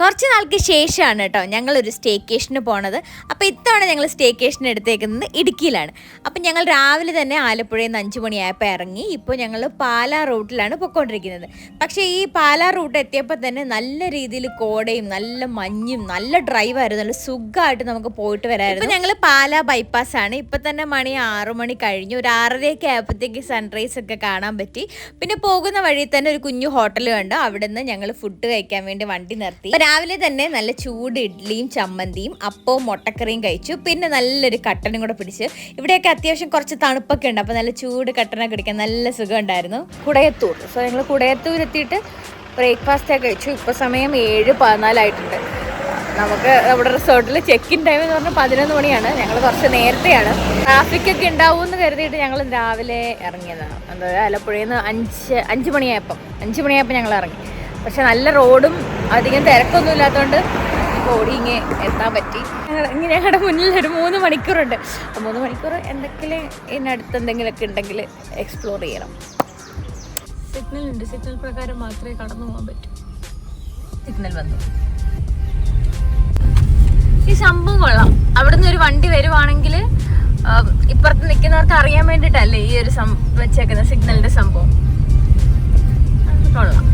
കുറച്ച് നാൾക്ക് ശേഷമാണ് കേട്ടോ ഞങ്ങളൊരു സ്റ്റേക്കേഷന് പോണത്. അപ്പോൾ ഇത്തവണ ഞങ്ങൾ സ്റ്റേക്കേഷൻ എടുത്തേക്കുന്നത് ഇടുക്കിയിലാണ്. അപ്പം ഞങ്ങൾ രാവിലെ തന്നെ ആലപ്പുഴയിൽ നിന്ന് 5 മണിയായപ്പോൾ ഇറങ്ങി. ഇപ്പോൾ ഞങ്ങൾ പാലാ റൂട്ടിലാണ് പൊയ്ക്കൊണ്ടിരിക്കുന്നത്. പക്ഷേ ഈ പാലാ റൂട്ട് എത്തിയപ്പോൾ തന്നെ നല്ല രീതിയിൽ കോടയും നല്ല മഞ്ഞും നല്ല ഡ്രൈവായിരുന്നു. നല്ല സുഖമായിട്ട് നമുക്ക് പോയിട്ട് വരായിരുന്നു. ഇപ്പോൾ ഞങ്ങൾ പാലാ ബൈപ്പാസാണ്. ഇപ്പം തന്നെ മണി 6 മണി കഴിഞ്ഞു. ഒരു 6:30 ആയപ്പോഴത്തേക്ക് സൺറൈസ് ഒക്കെ കാണാൻ പറ്റി. പിന്നെ പോകുന്ന വഴി തന്നെ ഒരു കുഞ്ഞു ഹോട്ടൽ കണ്ടു. അവിടെ നിന്ന് ഞങ്ങൾ ഫുഡ് കഴിക്കാൻ വേണ്ടി വണ്ടി നിർത്തി. രാവിലെ തന്നെ നല്ല ചൂട് ഇഡ്ഡലിയും ചമ്മന്തിയും അപ്പവും മുട്ടക്കറിയും കഴിച്ചു. പിന്നെ നല്ലൊരു കട്ടനും കൂടെ പിടിച്ച്. ഇവിടെയൊക്കെ അത്യാവശ്യം കുറച്ച് തണുപ്പൊക്കെ ഉണ്ട്. അപ്പോൾ നല്ല ചൂട് കട്ടനൊക്കെ കുടിക്കാൻ നല്ല സുഖം ഉണ്ടായിരുന്നു. കുടയത്തൂർ. സോ ഞങ്ങൾ കുടയത്തൂർ എത്തിയിട്ട് ബ്രേക്ക്ഫാസ്റ്റൊക്കെ കഴിച്ചു. ഇപ്പോൾ സമയം 7:14 ആയിട്ടുണ്ട്. നമുക്ക് നമ്മുടെ റിസോർട്ടിൽ ചെക്ക് ഇൻ ടൈം എന്ന് പറഞ്ഞാൽ 11 മണിയാണ്. ഞങ്ങൾ കുറച്ച് നേരത്തെയാണ്. ട്രാഫിക്കൊക്കെ ഉണ്ടാവും എന്ന് കരുതിയിട്ട് ഞങ്ങൾ രാവിലെ ഇറങ്ങിയതാണ്. അതായത് ആലപ്പുഴയിൽ നിന്ന് 5 മണിയായപ്പോൾ ഞങ്ങൾ ഇറങ്ങി. പക്ഷെ നല്ല റോഡും അധികം തിരക്കൊന്നും ഇല്ലാത്തതുകൊണ്ട് ഓടി എത്താൻ പറ്റി. ഞങ്ങളുടെ മുന്നിൽ ഒരു 3 മണിക്കൂറുണ്ട്. 3 മണിക്കൂർ എന്തെങ്കിലും ഇതിനടുത്ത് എന്തെങ്കിലുമൊക്കെ ഉണ്ടെങ്കിൽ എക്സ്പ്ലോർ ചെയ്യണം. സിഗ്നൽ ഉണ്ട്. സിഗ്നൽ പ്രകാരം മാത്രമേ കടന്നു പോകാൻ പറ്റൂ. സിഗ്നൽ വന്നു. ഈ സംഭവം കൊള്ളാം. അവിടുന്ന് ഒരു വണ്ടി വരുവാണെങ്കിൽ ഇപ്പുറത്ത് നിൽക്കുന്നവർക്ക് അറിയാൻ വേണ്ടിയിട്ടല്ലേ ഈ ഒരു വെച്ചേക്കുന്ന സിഗ്നലിന്റെ സംഭവം. അത് കൊള്ളാം.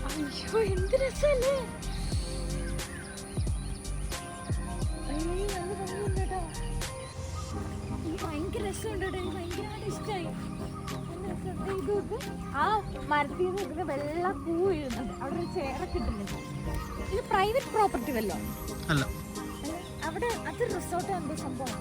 അയ്യോ എന്ത് രസമല്ലേ. ഭയങ്കര രസമുണ്ട്. എനിക്ക് ഭയങ്കരമായിട്ട് ഇഷ്ടമായി. ആ മരത്തിൽ നിന്ന് വെള്ള പൂ വീഴുന്നുണ്ട്. അവിടെ ഒരു ചേറൊക്കെ ഇട്ടുന്നുണ്ട്. ഇത് പ്രൈവറ്റ് പ്രോപ്പർട്ടി വല്ലോ അല്ല. അവിടെ അത് റിസോർട്ട് എന്തോ സംഭവം.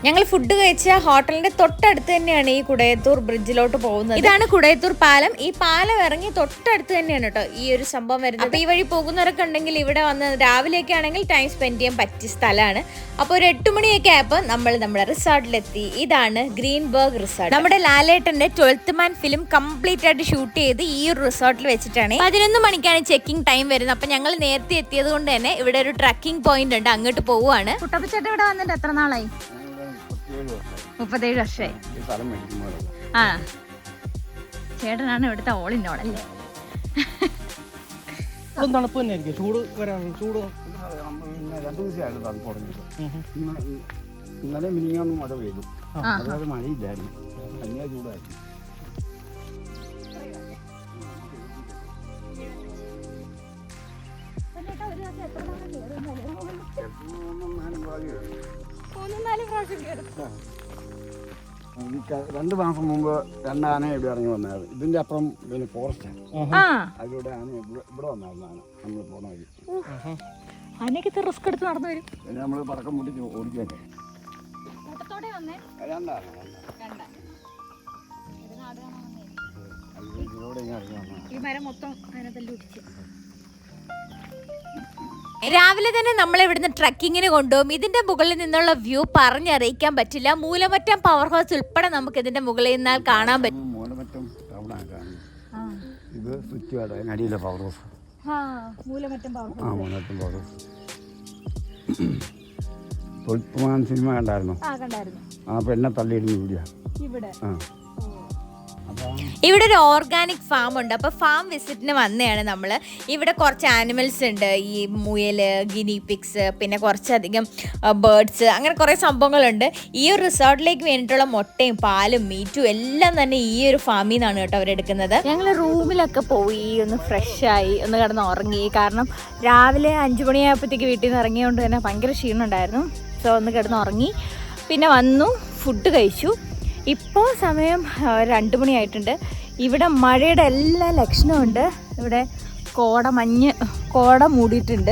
ഞങ്ങൾ ഫുഡ് കഴിച്ച ഹോട്ടലിന്റെ തൊട്ടടുത്ത് തന്നെയാണ് ഈ കുടയത്തൂർ ബ്രിഡ്ജിലോട്ട് പോകുന്നത്. ഇതാണ് കുടയത്തൂർ പാലം. ഈ പാലം ഇറങ്ങി തൊട്ടടുത്ത് തന്നെയാണ് കേട്ടോ ഈ ഒരു സംഭവം വരുന്നത്. അപ്പൊ ഈ വഴി പോകുന്നവരൊക്കെ ഉണ്ടെങ്കിൽ ഇവിടെ വന്ന് രാവിലെയൊക്കെ ആണെങ്കിൽ ടൈം സ്പെൻഡ് ചെയ്യാൻ പറ്റിയ സ്ഥലമാണ്. അപ്പോൾ ഒരു 8 മണിയൊക്കെ ആയപ്പോൾ നമ്മൾ നമ്മുടെ റിസോർട്ടിലെത്തി. ഇതാണ് ഗ്രീൻബർഗ് റിസോർട്ട്. നമ്മുടെ ലാലേട്ടന്റെ 12th മാൻ ഫിലിം കംപ്ലീറ്റ് ആയിട്ട് ഷൂട്ട് ചെയ്ത് ഈ ഒരു റിസോർട്ടിൽ വെച്ചിട്ടാണ്. 11 മണിക്കാണ് ചെക്കിംഗ് ടൈം വരുന്നത്. അപ്പൊ ഞങ്ങൾ നേരത്തെ എത്തിയത് കൊണ്ട് തന്നെ ഇവിടെ ഒരു ട്രക്കിംഗ് പോയിന്റ് ഉണ്ട്. അങ്ങോട്ട് പോവുകയാണ്. കുട്ടപ്പച്ചേട്ടൻ ഇവിടെ വന്നിട്ട് എത്ര നാളായി? 37 വർഷമായി. ആ ചേട്ടനാണ് ഇവിടുത്തെ ഓൾ ഇൻ ഓൾ അല്ലേ? തണുപ്പ് തന്നെ ചൂട് വരാൻ ചൂട് ഇന്നലെ മിനിങ്ങാന്ന് മഴ പെയ്തു. അതുപോലെ മഴയില്ലായിരുന്നു. ഭയങ്കര ചൂടായിരുന്നു. രണ്ടു മാസം മുമ്പ് 2 ആന ഇവിടെ ഇറങ്ങി വന്നായിരുന്നു. ഇതിന്റെ അപ്പുറം പിന്നെ ഫോറസ്റ്റാണ്. അതിലൂടെ ആന ഇവിടെ വന്നായിരുന്നു. ആന നമ്മൾ പോണ വഴി ആനയൊക്കെ റിസ്ക് എടുത്ത് നടന്നു വരും. പിന്നെ നമ്മൾ പടക്കം മുട്ടിച്ച് ഓടിക്കല്ലേ. രാവിലെ തന്നെ നമ്മൾ ഇവിടുന്ന് ട്രക്കിങ്ങിന് കൊണ്ടുപോകും. ഇതിന്റെ മുകളിൽ നിന്നുള്ള വ്യൂ പറഞ്ഞറിയിക്കാൻ പറ്റില്ല. മൂലമറ്റം പവർ ഹൗസ് ഉൾപ്പെടെ നമുക്ക് ഇതിന്റെ മുകളിൽ നിന്നാൽ കാണാൻ പറ്റും. മൂലമറ്റം ടൗണാണ് കാണുന്നത്. ഇത് സ്വിച്ച് അടിയിലെ power house. Moolamattom power house. 12th man cinema കണ്ടായിരുന്നു. ആ പെണ്ണെ തള്ളിയിടുന്ന വീഡിയോ ഇവിടെ. ഇവിടെ ഒരു ഓർഗാനിക് ഫാം ഉണ്ട്. അപ്പോൾ ഫാം വിസിറ്റിന് വന്നതാണ് നമ്മൾ. ഇവിടെ കുറച്ച് ആനിമൽസ് ഉണ്ട്. ഈ മുയല്, ഗിനി പിക്സ്, പിന്നെ കുറച്ചധികം ബേർഡ്സ്, അങ്ങനെ കുറേ സംഭവങ്ങളുണ്ട്. ഈ ഒരു റിസോർട്ടിലേക്ക് വേണ്ടിയിട്ടുള്ള മുട്ടയും പാലും മീറ്റും എല്ലാം തന്നെ ഈ ഒരു ഫാമിൽ നിന്നാണ് കേട്ടോ അവരെടുക്കുന്നത്. ഞങ്ങൾ റൂമിലൊക്കെ പോയി ഒന്ന് ഫ്രഷായി ഒന്ന് കിടന്ന് ഉറങ്ങി. കാരണം രാവിലെ 5 മണിയായപ്പോഴത്തേക്ക് വീട്ടിൽ നിന്ന് ഇറങ്ങിയതുകൊണ്ട് തന്നെ ഭയങ്കര ക്ഷീണം ഉണ്ടായിരുന്നു. സോ ഒന്ന് കിടന്ന് ഉറങ്ങി. പിന്നെ വന്നു ഫുഡ് കഴിച്ചു. ഇപ്പോൾ സമയം 2 മണിയായിട്ടുണ്ട്. ഇവിടെ മഴയുടെ എല്ലാ ലക്ഷണമുണ്ട്. ഇവിടെ കോട മൂടിയിട്ടുണ്ട്.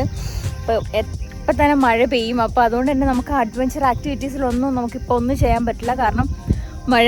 ഇപ്പം തന്നെ മഴ പെയ്യും. അപ്പോൾ അതുകൊണ്ട് തന്നെ നമുക്ക് അഡ്വഞ്ചർ ആക്ടിവിറ്റീസിലൊന്നും നമുക്കിപ്പോൾ ഒന്നും ചെയ്യാൻ പറ്റില്ല. കാരണം മഴ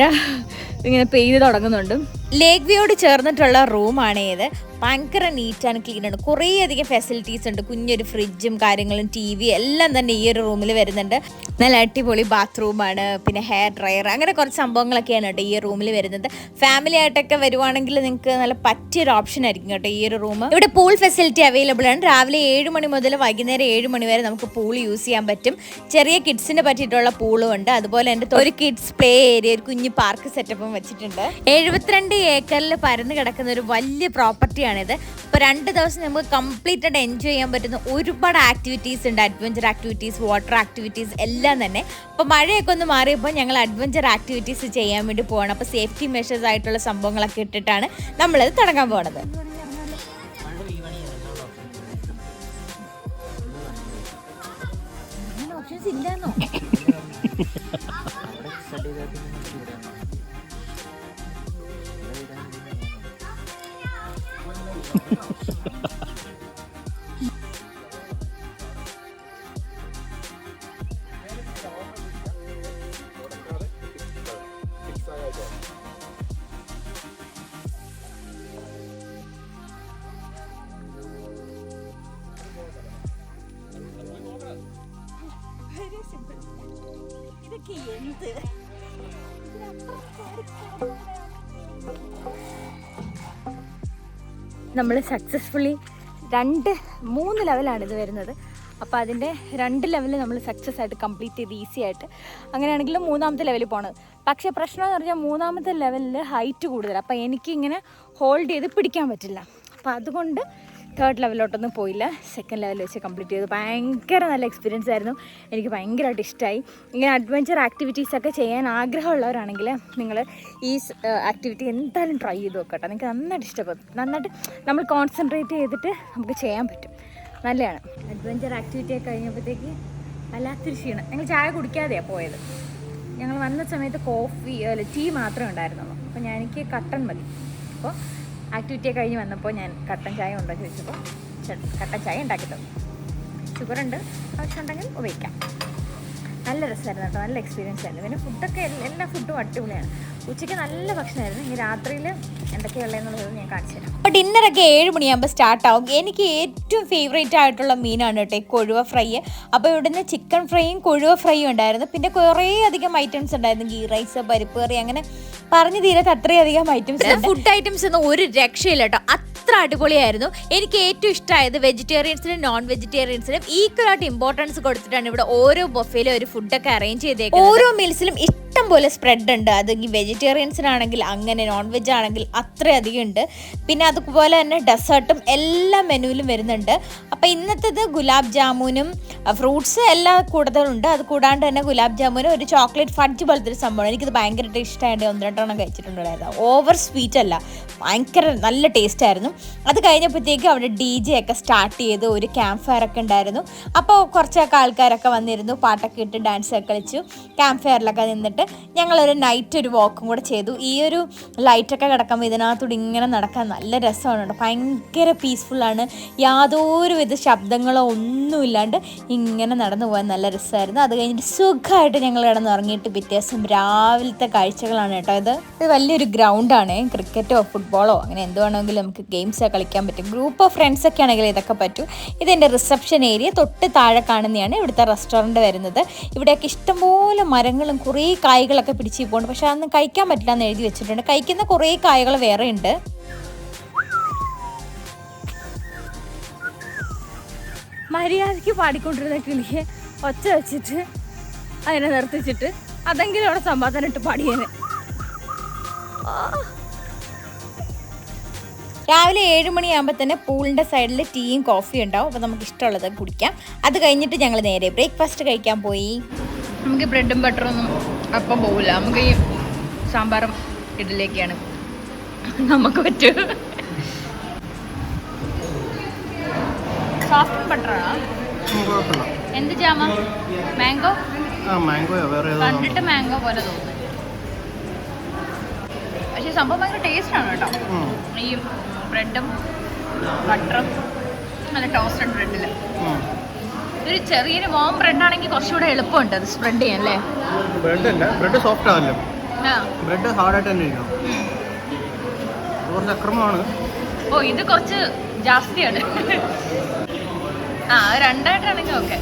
ഇങ്ങനെ പെയ്ത് തുടങ്ങുന്നുണ്ട്. ലേക്ക് വ്യൂയോട് ചേർന്നിട്ടുള്ള റൂമാണ് ഇത്. ഭയങ്കര നീറ്റ് ആൻഡ് ക്ലീൻ ആണ്. കുറേ അധികം ഫെസിലിറ്റീസ് ഉണ്ട്. കുഞ്ഞൊരു ഫ്രിഡ്ജും കാര്യങ്ങളും TV എല്ലാം തന്നെ ഈ ഒരു റൂമിൽ വരുന്നുണ്ട്. നല്ല അടിപൊളി ബാത്റൂമാണ്, പിന്നെ ഹെയർ ഡ്രയർ, അങ്ങനെ കുറച്ച് സംഭവങ്ങളൊക്കെയാണ് കേട്ടോ ഈ റൂമിൽ വരുന്നത്. ഫാമിലി ആയിട്ടൊക്കെ വരുവാണെങ്കിൽ നിങ്ങൾക്ക് നല്ല പറ്റിയൊരു ഓപ്ഷൻ ആയിരിക്കും കേട്ടോ ഈ ഒരു റൂം. ഇവിടെ പൂൾ ഫെസിലിറ്റി അവൈലബിൾ ആണ്. രാവിലെ 7 മണി മുതൽ വൈകുന്നേരം 7 മണി വരെ നമുക്ക് പൂൾ യൂസ് ചെയ്യാൻ പറ്റും. ചെറിയ കിഡ്സിന് പറ്റിയിട്ടുള്ള പൂളും ഉണ്ട്. അതുപോലെ തന്നെ ഒരു കിഡ്സ് പ്ലേ ഏരിയ, ഒരു കുഞ്ഞു പാർക്ക് സെറ്റപ്പും വെച്ചിട്ടുണ്ട്. 72 ഏക്കറിൽ പരന്ന് കിടക്കുന്ന ഒരു വലിയ പ്രോപ്പർട്ടിയാണിത്. ഇപ്പോൾ 2 ദിവസം നമുക്ക് കംപ്ലീറ്റ് ആയിട്ട് എൻജോയ് ചെയ്യാൻ പറ്റുന്ന ഒരുപാട് ആക്ടിവിറ്റീസ് ഉണ്ട്. അഡ്വഞ്ചർ ആക്ടിവിറ്റീസ്, വാട്ടർ ആക്ടിവിറ്റീസ് എല്ലാം തന്നെ. അപ്പോൾ മഴയൊക്കെ ഒന്ന് മാറിയപ്പോൾ ഞങ്ങൾ അഡ്വഞ്ചർ ആക്ടിവിറ്റീസ് ചെയ്യാൻ വേണ്ടി പോകണം. അപ്പോൾ സേഫ്റ്റി മെഷേഴ്സ് ആയിട്ടുള്ള സംഭവങ്ങളൊക്കെ ഇട്ടിട്ടാണ് നമ്മളത് തുടങ്ങാൻ പോകുന്നത്. ഓപ്ഷൻസ് ഇല്ലാന്നോ? നമ്മൾ സക്സസ്ഫുള്ളി 3 ലെവലാണ് ഇത് വരുന്നത്. അപ്പോൾ അതിൻ്റെ 2 ലെവൽ നമ്മൾ സക്സസ് ആയിട്ട് കംപ്ലീറ്റ് ചെയ്ത് ഈസി ആയിട്ട്. അങ്ങനെയാണെങ്കിൽ 3ാമത്തെ ലെവലിൽ പോണത്. പക്ഷേ പ്രശ്നം എന്ന് പറഞ്ഞാൽ 3ാമത്തെ ലെവലിൽ ഹൈറ്റ് കൂടുതലാണ്. അപ്പോൾ എനിക്കിങ്ങനെ ഹോൾഡ് ചെയ്ത് പിടിക്കാൻ പറ്റില്ല. അപ്പോൾ അതുകൊണ്ട് 3rd ലെവലിലോട്ടൊന്നും പോയില്ല. 2nd ലെവൽ വെച്ച് കംപ്ലീറ്റ് ചെയ്തു. ഭയങ്കര നല്ല എക്സ്പീരിയൻസ് ആയിരുന്നു. എനിക്ക് ഭയങ്കരമായിട്ട് ഇഷ്ടമായി. ഇങ്ങനെ അഡ്വഞ്ചർ ആക്ടിവിറ്റീസൊക്കെ ചെയ്യാൻ ആഗ്രഹമുള്ളവരാണെങ്കിൽ നിങ്ങൾ ഈ ആക്ടിവിറ്റി എന്തായാലും ട്രൈ ചെയ്ത് നോക്കട്ടെ. നിങ്ങൾക്ക് നന്നായിട്ട് ഇഷ്ടപ്പെടും. നന്നായിട്ട് നമ്മൾ കോൺസെൻട്രേറ്റ് ചെയ്തിട്ട് നമുക്ക് ചെയ്യാൻ പറ്റും. നല്ലതാണ്. അഡ്വഞ്ചർ ആക്ടിവിറ്റി ഒക്കെ കഴിഞ്ഞപ്പോഴത്തേക്ക് വല്ലാത്തൊരു ക്ഷീണം. ഞങ്ങൾ ചായ കുടിക്കാതെയാണ് പോയത്. ഞങ്ങൾ വന്ന സമയത്ത് ടീ മാത്രമേ ഉണ്ടായിരുന്നുള്ളൂ. അപ്പോൾ എനിക്ക് കട്ടൻ മതി. അപ്പോൾ ആക്ടിവിറ്റി കഴിഞ്ഞ് വന്നപ്പോൾ ഞാൻ കട്ടൻ ചായ ഉണ്ടാക്കി വെച്ചപ്പോൾ കട്ടൻ ചായ ഉണ്ടാക്കി തന്നു. ഷുഗറുണ്ട്, ആവശ്യമുണ്ടെങ്കിൽ ഉപയോഗിക്കാം. നല്ല രസമായിരുന്നു കേട്ടോ. നല്ല എക്സ്പീരിയൻസ് ആയിരുന്നു. പിന്നെ ഫുഡൊക്കെ എല്ലാ ഫുഡും അടിപൊളിയാണ്. ഉച്ചയ്ക്ക് നല്ല ഭക്ഷണമായിരുന്നു. ഇനി രാത്രിയിൽ എന്തൊക്കെയുള്ളതെന്നുള്ളത് ഞാൻ കാണിച്ചു തരാം. അപ്പോൾ ഡിന്നറൊക്കെ 7 മണിയാകുമ്പോൾ സ്റ്റാർട്ടാവും. എനിക്ക് ഏറ്റവും ഫേവറേറ്റ് ആയിട്ടുള്ള മീനാണ് കേട്ടോ ഈ കൊഴുവ ഫ്രൈ. അപ്പോൾ ഇവിടുന്ന് ചിക്കൻ ഫ്രൈയും കൊഴുവ ഫ്രൈയും ഉണ്ടായിരുന്നു. പിന്നെ കുറേ അധികം ഐറ്റംസ് ഉണ്ടായിരുന്നു. ഗീ റൈസ്, പരിപ്പ് കറി, അങ്ങനെ പറഞ്ഞു തീരത്ത് അത്രയധികം ഐറ്റംസ്. ഫുഡ് ഐറ്റംസ് ഒന്നും ഒരു രക്ഷയില്ല കേട്ടോ. അത്ര അടിപൊളിയായിരുന്നു. എനിക്ക് ഏറ്റവും ഇഷ്ടമായത് വെജിറ്റേറിയൻസിനും നോൺ വെജിറ്റേറിയൻസിനും ഈക്വലായിട്ട് ഇമ്പോർട്ടൻസ് കൊടുത്തിട്ടാണ് ഇവിടെ ഓരോ ബൊഫയിലും ഒരു ഫുഡൊക്കെ അറേഞ്ച് ചെയ്തേക്കുന്നത്. ഓരോ മീൽസിലും ഇഷ്ടം പോലെ സ്പ്രെഡ് ഉണ്ട്. അത് വെജിറ്റേറിയൻസിനാണെങ്കിൽ അങ്ങനെ, നോൺ വെജ് ആണെങ്കിൽ അത്രയധികം ഉണ്ട്. പിന്നെ അതുപോലെ തന്നെ ഡെസേർട്ടും എല്ലാ മെനുവിലും വരുന്നുണ്ട്. അപ്പോൾ ഇന്നത്തേത് ഗുലാബ് ജാമുനും ഫ്രൂട്ട്സ് എല്ലാം കൂടുതലുണ്ട്. അത് കൂടാണ്ട് തന്നെ ഗുലാബ് ജാമുനും ഒരു ചോക്ലേറ്റ് ഫഡ്ജ് പോലത്തെ ഒരു സംഭവമാണ്. എനിക്കത് ഭയങ്കരമായിട്ട് ഇഷ്ടമായിട്ട് 1-2 കഴിച്ചിട്ടുണ്ടായിരുന്നു. ഓവർ സ്വീറ്റ് അല്ല, ഭയങ്കര നല്ല ടേസ്റ്റ് ആയിരുന്നു. അത് കഴിഞ്ഞപ്പോഴത്തേക്കും അവിടെ DJ ഒക്കെ സ്റ്റാർട്ട് ചെയ്ത് ഒരു ക്യാമ്പ് ഫയർ ഒക്കെ ഉണ്ടായിരുന്നു. അപ്പോൾ കുറച്ചൊക്കെ ആൾക്കാരൊക്കെ വന്നിരുന്നു, പാട്ടൊക്കെ ഇട്ട് ഡാൻസ് ഒക്കെ കളിച്ചു. ക്യാമ്പ് ഫയറിലൊക്കെ നിന്നിട്ട് ഞങ്ങളൊരു നൈറ്റ് ഒരു വാക്കും കൂടെ ചെയ്തു. ഈ ഒരു ലൈറ്റൊക്കെ കിടക്കുമ്പോൾ ഇതിനകത്തൂടെ ഇങ്ങനെ നടക്കാൻ നല്ല രസമാണ് കേട്ടോ. ഭയങ്കര പീസ്ഫുള്ളാണ്. യാതൊരുവിധ ശബ്ദങ്ങളോ ഒന്നുമില്ലാണ്ട് ഇങ്ങനെ നടന്നു പോകാൻ നല്ല രസമായിരുന്നു. അത് കഴിഞ്ഞിട്ട് സുഖമായിട്ട് ഞങ്ങൾ കിടന്നുറങ്ങിയിട്ട് പിറ്റേ ദിവസം രാവിലത്തെ കാഴ്ചകളാണ് കേട്ടോ ഇത് വലിയൊരു ഗ്രൗണ്ടാണ്. ക്രിക്കറ്റോ ഫുട്ബോളോ അങ്ങനെ എന്ത് വേണമെങ്കിലും നമുക്ക് ഗെയിംസ് കളിക്കാൻ പറ്റും. ഗ്രൂപ്പ് ഓഫ് ഫ്രണ്ട്സ് ഒക്കെ ആണെങ്കിൽ ഇതൊക്കെ പറ്റും. ഇതെൻ്റെ റിസപ്ഷൻ ഏരിയ. തൊട്ട് താഴെ കാണുന്നതാണ് ഇവിടുത്തെ റെസ്റ്റോറൻറ്റ് വരുന്നത്. ഇവിടെയൊക്കെ ഇഷ്ടംപോലെ മരങ്ങളും കുറേ കായ്കളൊക്കെ പിടിച്ച് പോകുന്നുണ്ട്. പക്ഷെ അതൊന്നും കഴിക്കാൻ പറ്റില്ല എന്ന് എഴുതി വെച്ചിട്ടുണ്ട്. കഴിക്കുന്ന കുറേ കായ്കൾ വേറെ ഉണ്ട്. മര്യാദയ്ക്ക് പാടിക്കൊണ്ടിരുന്ന കിളിയെ ഒച്ച വെച്ചിട്ട് അതിനെ നിർത്തിച്ചിട്ട് അതെങ്കിലും അവിടെ സമ്പാദനമിട്ട് പാടിയേനെ. രാവിലെ 7 മണിയാകുമ്പോൾ തന്നെ പൂളിൻ്റെ സൈഡിൽ ടീയും കോഫിയും ഉണ്ടാവും. അപ്പോൾ നമുക്ക് ഇഷ്ടമുള്ളത് കുടിക്കാം. അത് കഴിഞ്ഞിട്ട് ഞങ്ങൾ നേരെ ബ്രേക്ക്ഫാസ്റ്റ് കഴിക്കാൻ പോയി. നമുക്ക് ബ്രെഡും ബട്ടറൊന്നും അപ്പം പോകില്ല. നമുക്ക് ഈ സാമ്പാറും ഇഡലിയൊക്കെയാണ് നമുക്ക് പറ്റും. സോഫ്റ്റ് ബട്ടറാണോ? എന്ത് ജാമ? മാംഗോ? കണ്ടിട്ട് മാംഗോ പോലെ തോന്നുന്നു. പക്ഷെ സംഭവം ഭയങ്കര ടേസ്റ്റാണ് കേട്ടോ. ഈ ബ്രെഡും ബട്ടറും നല്ല ടോസ്റ്റഡ് ബ്രെഡിൽ ഒരു ചെറിയൊരു മോം ബ്രെഡാണെങ്കിൽ കുറച്ചുകൂടെ എളുപ്പമുണ്ട് അത് സ്പ്രെഡ് ചെയ്യാൻ അല്ലേ? ബ്രെഡ് സോഫ്റ്റ് ആണല്ലോ, ബ്രെഡ് ഹാർഡായിട്ട് തന്നെ ഇരിക്കണം. കുറച്ച് അക്രമമാണ്. ഓ ഇത് കുറച്ച് ജാസ്തിയാണ്. ആ രണ്ടായിട്ടാണെങ്കിൽ ഓക്കെ.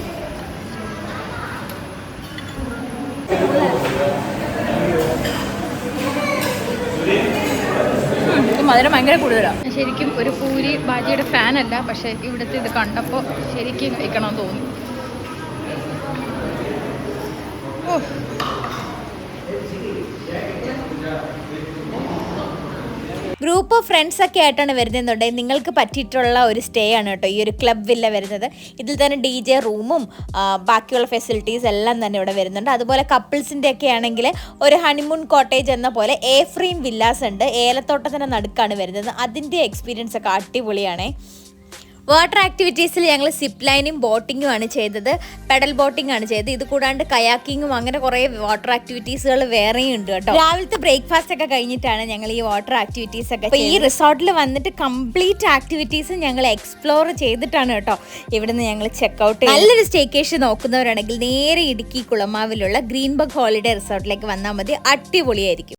മധുരം ഭയങ്കര കൂടുതലാണ്. ശരിക്കും ഒരു പൂരി ബാജിയുടെ ഫാനല്ല, പക്ഷെ ഇവിടുത്തെ ഇത് കണ്ടപ്പോൾ ശരിക്കും കഴിക്കണമെന്ന് തോന്നി. ഓ ഗ്രൂപ്പ് ഓഫ് ഫ്രണ്ട്സ് ഒക്കെ ആയിട്ടാണ് വരുന്നതെന്നുണ്ടെങ്കിൽ നിങ്ങൾക്ക് പറ്റിയിട്ടുള്ള ഒരു സ്റ്റേ ആണ് കേട്ടോ ഈ ഒരു ക്ലബ് വില്ല വരുന്നത്. ഇതിൽ തന്നെ DJ റൂമും ബാക്കിയുള്ള ഫെസിലിറ്റീസ് എല്ലാം തന്നെ ഇവിടെ വരുന്നുണ്ട്. അതുപോലെ കപ്പിൾസിൻ്റെ ഒക്കെ ആണെങ്കിൽ ഒരു ഹണിമൂൺ കോട്ടേജ് എന്ന പോലെ ഫ്രീം വില്ലാസ് ഉണ്ട്. ഏലത്തോട്ടത്തിൻ്റെ നടുക്കാണ് വരുന്നത്. അതിൻ്റെ എക്സ്പീരിയൻസ് ഒക്കെ അടിപൊളിയാണേ. വാട്ടർ ആക്ടിവിറ്റീസിൽ ഞങ്ങൾ സിപ്പ് ലൈനും ബോട്ടിങ്ങും ആണ് ചെയ്തത്. പെഡൽ ബോട്ടിംഗ് ആണ് ചെയ്തത്. ഇത് കൂടാണ്ട് കയാക്കിങ്ങും അങ്ങനെ കുറേ വാട്ടർ ആക്ടിവിറ്റീസുകൾ വേറെയും ഉണ്ട് കേട്ടോ. രാവിലത്തെ ബ്രേക്ക്ഫാസ്റ്റ് ഒക്കെ കഴിഞ്ഞിട്ടാണ് ഞങ്ങൾ ഈ വാട്ടർ ആക്ടിവിറ്റീസ് ഒക്കെ. അപ്പോൾ ഈ റിസോർട്ടിൽ വന്നിട്ട് കംപ്ലീറ്റ് ആക്ടിവിറ്റീസ് ഞങ്ങൾ എക്സ്പ്ലോർ ചെയ്തിട്ടാണ് കേട്ടോ ഇവിടുന്ന് ഞങ്ങൾ ചെക്കൗട്ട്. നല്ലൊരു സ്റ്റേക്കേഷൻ നോക്കുന്നവരാണെങ്കിൽ നേരെ ഇടുക്കി കുളമാവിലുള്ള ഗ്രീൻബർഗ് ഹോളിഡേ റിസോർട്ടിലേക്ക് വന്നാൽ മതി. അടിപൊളിയായിരിക്കും.